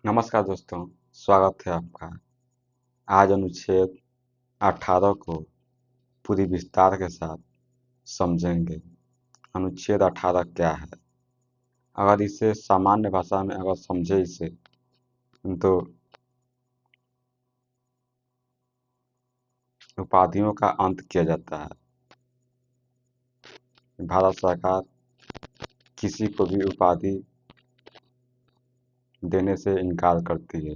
नमस्कार दोस्तों, स्वागत है आपका। आज अनुच्छेद 18 को पूरी विस्तार के साथ समझेंगे। अनुच्छेद 18 क्या है? अगर इसे सामान्य भाषा में अगर समझे इसे तो उपाधियों का अंत किया जाता है। भारत सरकार किसी को भी उपाधि देने से इनकार करती है,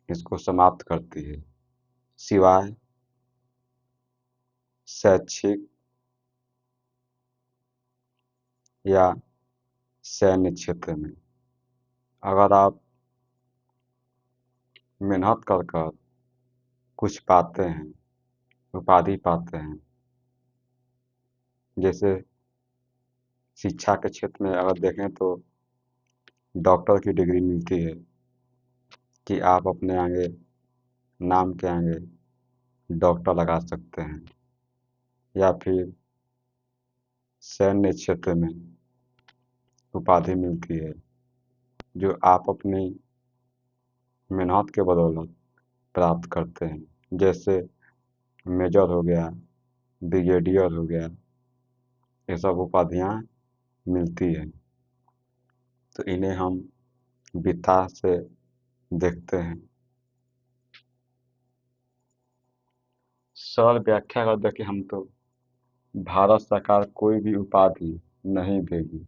इसको समाप्त करती है, सिवाय शैक्षिक या सैन्य क्षेत्र में। अगर आप मेहनत कर कर कुछ पाते हैं, उपाधि पाते हैं, जैसे शिक्षा के क्षेत्र में अगर देखें तो डॉक्टर की डिग्री मिलती है कि आप अपने आगे नाम के आगे डॉक्टर लगा सकते हैं, या फिर सैन्य क्षेत्र में उपाधि मिलती है जो आप अपनी मेहनत के बदौलत प्राप्त करते हैं, जैसे मेजर हो गया, ब्रिगेडियर हो गया, ये सब उपाधियाँ मिलती हैं। तो इन्हें हम विस्तार से देखते हैं। सरल व्याख्या कर दें कि हम तो भारत सरकार कोई भी उपाधि नहीं देगी।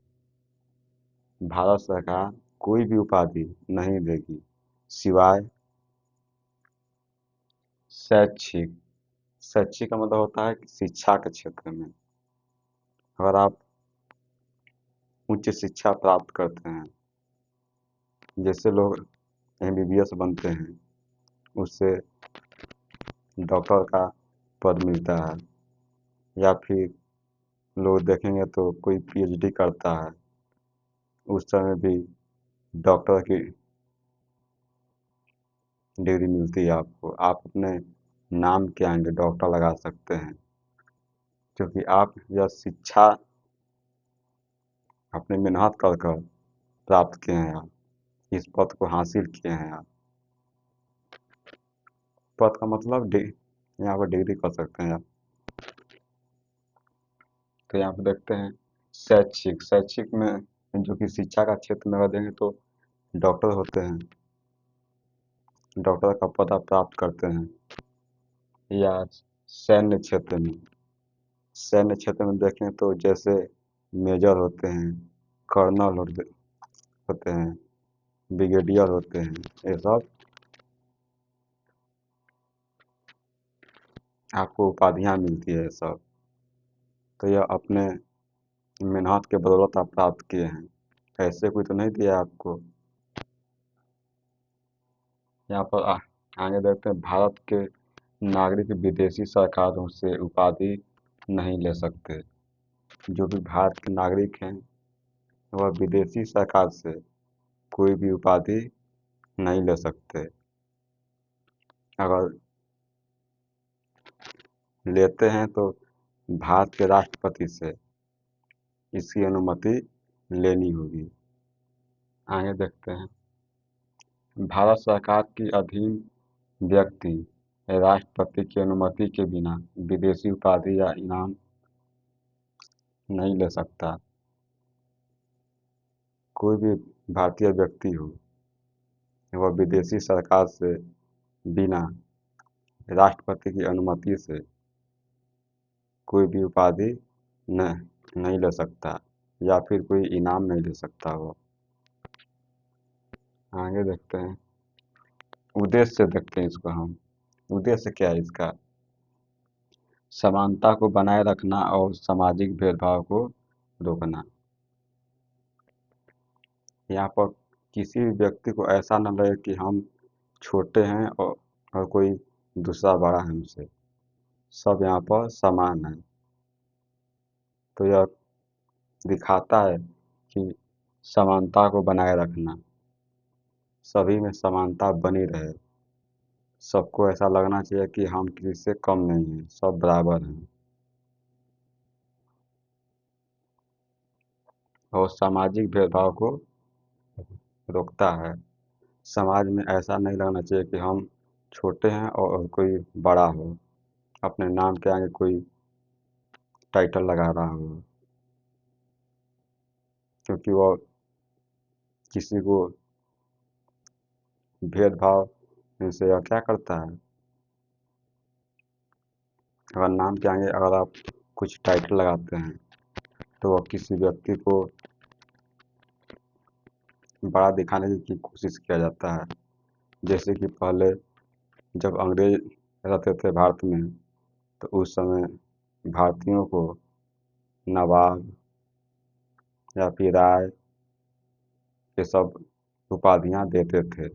भारत सरकार कोई भी उपाधि नहीं देगी सिवाय शैक्षिक। शैक्षिक का मतलब होता है कि शिक्षा के क्षेत्र में अगर आप उच्च शिक्षा प्राप्त करते हैं, जैसे लोग एमबीबीएस बनते हैं, उससे डॉक्टर का पद मिलता है, या फिर लोग देखेंगे तो कोई पीएचडी करता है, उस समय भी डॉक्टर की डिग्री मिलती है आपको। आप अपने नाम के आगे डॉक्टर लगा सकते हैं, क्योंकि आप यह शिक्षा अपनी मेहनत कर कर प्राप्त किए हैं। आप इस पद को हासिल किए हैं। आप पद का मतलब यहाँ पर डिग्री कर सकते हैं आप। तो यहाँ पर देखते हैं शैक्षिक। शैक्षिक में जो कि शिक्षा का क्षेत्र में अगर देंगे तो डॉक्टर होते हैं, डॉक्टर का पद आप प्राप्त करते हैं। या सैन्य क्षेत्र में, सैन्य क्षेत्र में देखें तो जैसे मेजर होते हैं, कर्नल होते हैं, ब्रिगेडियर होते हैं, ये सब आपको उपाधियाँ मिलती है सब। तो यह अपने मेहनत के बदौलत आप प्राप्त किए हैं, ऐसे कोई तो नहीं दिया आपको। यहाँ पर आगे देखते हैं भारत के नागरिक विदेशी सरकारों से उपाधि नहीं ले सकते। जो भी भारत के नागरिक हैं वह विदेशी सरकार से कोई भी उपाधि नहीं ले सकते। अगर लेते हैं तो भारत के राष्ट्रपति से इसकी अनुमति लेनी होगी। आगे देखते हैं भारत सरकार के अधीन व्यक्ति राष्ट्रपति की अनुमति के बिना विदेशी उपाधि या इनाम नहीं ले सकता। कोई भी भारतीय व्यक्ति हो, वह विदेशी सरकार से बिना राष्ट्रपति की अनुमति से कोई भी उपाधि न नहीं ले सकता, या फिर कोई इनाम नहीं ले सकता। वो आगे देखते हैं उद्देश्य देखते हैं इसको हम। उद्देश्य क्या है इसका? समानता को बनाए रखना और सामाजिक भेदभाव को रोकना। यहाँ पर किसी भी व्यक्ति को ऐसा न लगे कि हम छोटे हैं और कोई दूसरा बड़ा है हमसे। सब यहाँ पर समान है। तो यह दिखाता है कि समानता को बनाए रखना, सभी में समानता बनी रहे। सबको ऐसा लगना चाहिए कि हम किसी से कम नहीं हैं, सब बराबर हैं। और सामाजिक भेदभाव को रोकता है। समाज में ऐसा नहीं लगना चाहिए कि हम छोटे हैं और कोई बड़ा हो, अपने नाम के आगे कोई टाइटल लगा रहा हो, क्योंकि वो किसी को भेदभाव से या क्या करता है। अगर नाम के आगे अगर आप कुछ टाइटल लगाते हैं तो वह किसी व्यक्ति को बड़ा दिखाने की कोशिश किया जाता है। जैसे कि पहले जब अंग्रेज रहते थे भारत में, तो उस समय भारतीयों को नवाब या फिर राय ये सब उपाधियां देते थे।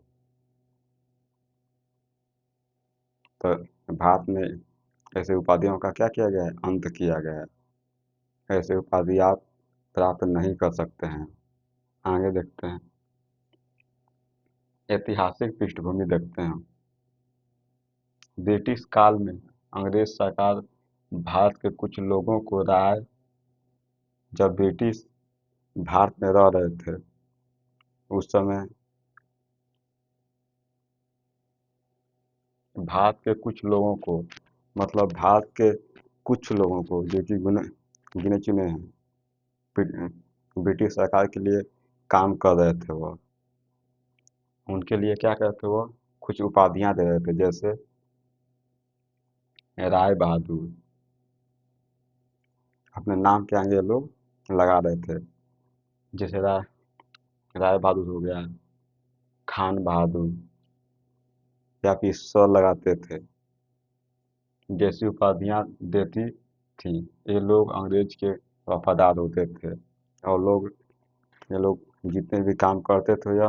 तो भारत में ऐसे उपाधियों का क्या किया गया है, अंत किया गया है। ऐसे उपाधि आप प्राप्त नहीं कर सकते हैं। आगे देखते हैं, ऐतिहासिक पृष्ठभूमि देखते हैं। ब्रिटिश काल में अंग्रेज सरकार भारत के कुछ लोगों को राय, जब ब्रिटिश भारत में रह रहे थे उस समय भारत के कुछ लोगों को, मतलब भारत के कुछ लोगों को जो कि गिने चुने हैं, ब्रिटिश सरकार के लिए काम कर रहे थे, वो उनके लिए क्या करते, वो कुछ उपाधियां दे रहे थे। जैसे राय बहादुर, अपने नाम के आगे लोग लगा रहे थे। जैसे राय बहादुर हो गया, खान बहादुर, या फिर सर लगाते थे, जैसी उपाधियां देती थी। ये लोग अंग्रेज के वफादार होते थे, और ये लोग जितने भी काम करते थे या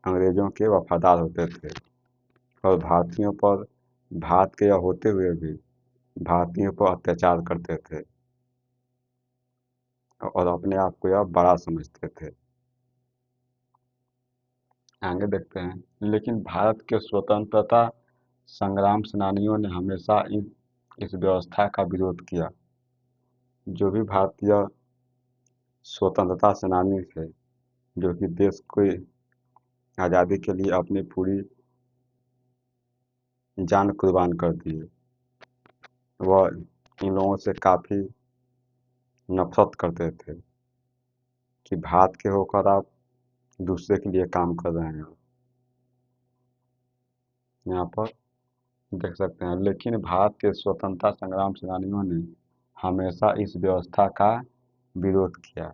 अंग्रेजों के वफादार होते थे, और भारतीयों पर, भारत के होते हुए भी भारतीयों पर अत्याचार करते थे और अपने आप को यह बड़ा समझते थे। आगे देखते हैं, लेकिन भारत के स्वतंत्रता संग्राम सेनानियों ने हमेशा इस व्यवस्था का विरोध किया। जो भी भारतीय स्वतंत्रता सेनानी थे, जो कि देश को आज़ादी के लिए अपनी पूरी जान कुर्बान कर दिए, वह इन लोगों से काफ़ी नफरत करते थे कि भारत के होकर आप दूसरे के लिए काम कर रहे हैं। यहाँ पर देख सकते हैं, लेकिन भारत के स्वतंत्रता संग्राम सेनानियों ने हमेशा इस व्यवस्था का विरोध किया।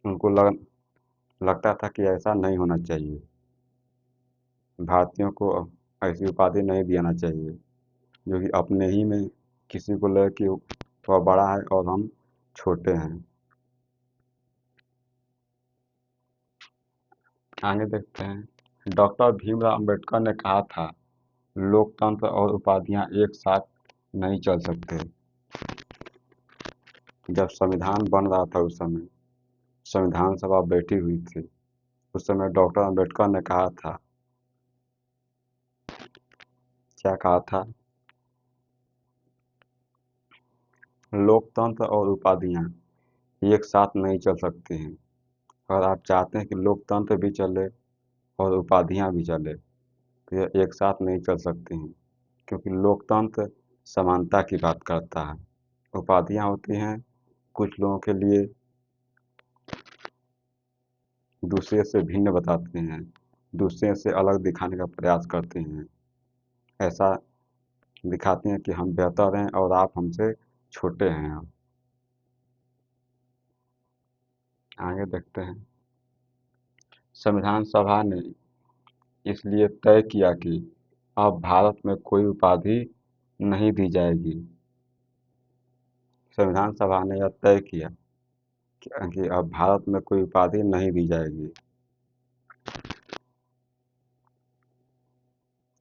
उनको लगता था कि ऐसा नहीं होना चाहिए, भारतीयों को ऐसी उपाधि नहीं देना चाहिए जो कि अपने ही में किसी को लगे कि वह बड़ा है और हम छोटे हैं। आगे देखते हैं, डॉक्टर भीमराव अंबेडकर ने कहा था, लोकतंत्र और उपाधियां एक साथ नहीं चल सकते। जब संविधान बन रहा था उस समय संविधान सभा बैठी हुई थी, उस समय डॉक्टर अंबेडकर ने कहा था, क्या कहा था, लोकतंत्र और उपाधियां एक साथ नहीं चल सकती हैं। अगर आप चाहते हैं कि लोकतंत्र भी चले और उपाधियां भी चले, तो ये एक साथ नहीं चल सकती हैं, क्योंकि लोकतंत्र समानता की बात करता है। उपाधियां होती हैं कुछ लोगों के लिए दूसरे से भिन्न बताते हैं, दूसरे से अलग दिखाने का प्रयास करते हैं, ऐसा दिखाते हैं कि हम बेहतर हैं और आप हमसे छोटे हैं। आगे देखते हैं, संविधान सभा ने इसलिए तय किया कि अब भारत में कोई उपाधि नहीं दी जाएगी। संविधान सभा ने यह तय किया कि अब भारत में कोई उपाधि नहीं दी जाएगी,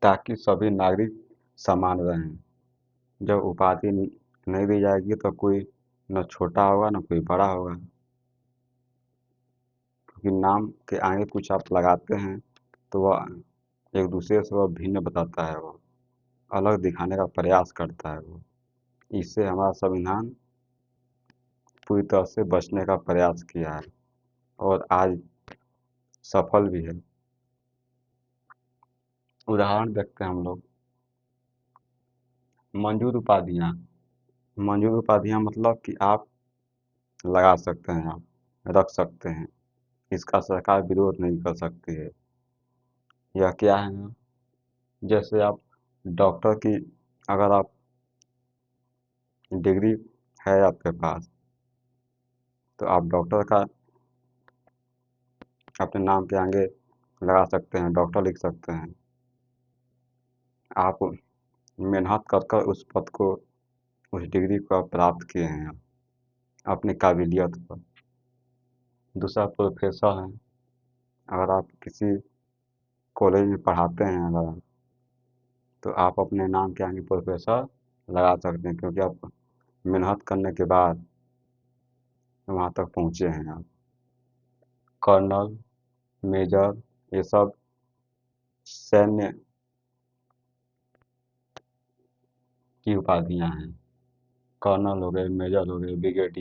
ताकि सभी नागरिक समान रहें। जब उपाधि नहीं दी जाएगी तो कोई न छोटा होगा न कोई बड़ा होगा, क्योंकि नाम के आगे कुछ आप लगाते हैं तो वह एक दूसरे से वह भिन्न बताता है, वो अलग दिखाने का प्रयास करता है। वो इससे हमारा संविधान पूरी तरह से बचने का प्रयास किया है और आज सफल भी है। उदाहरण देखते हैं हम लोग। मंजूर उपाधियाँ। मंजूर उपाधियाँ मतलब कि आप लगा सकते हैं, आप रख सकते हैं, इसका सरकार विरोध नहीं कर सकती है। यह क्या है ना, जैसे आप डॉक्टर की, अगर आप डिग्री है आपके पास, तो आप डॉक्टर का अपने नाम के आगे लगा सकते हैं, डॉक्टर लिख सकते हैं। आप मेहनत कर कर उस पद को, उस डिग्री को आप प्राप्त किए हैं आप, अपनी काबिलियत पर। दूसरा प्रोफेसर है, अगर आप किसी कॉलेज में पढ़ाते हैं, अगर आप, तो आप अपने नाम के आगे प्रोफेसर लगा सकते हैं, क्योंकि आप मेहनत करने के बाद वहाँ तक पहुँचे हैं आप। कर्नल, मेजर, ये सब सैन्य की उपाधियाँ हैं। कर्नल हो गए, मेजर हो गए, ब्रिगेडियर।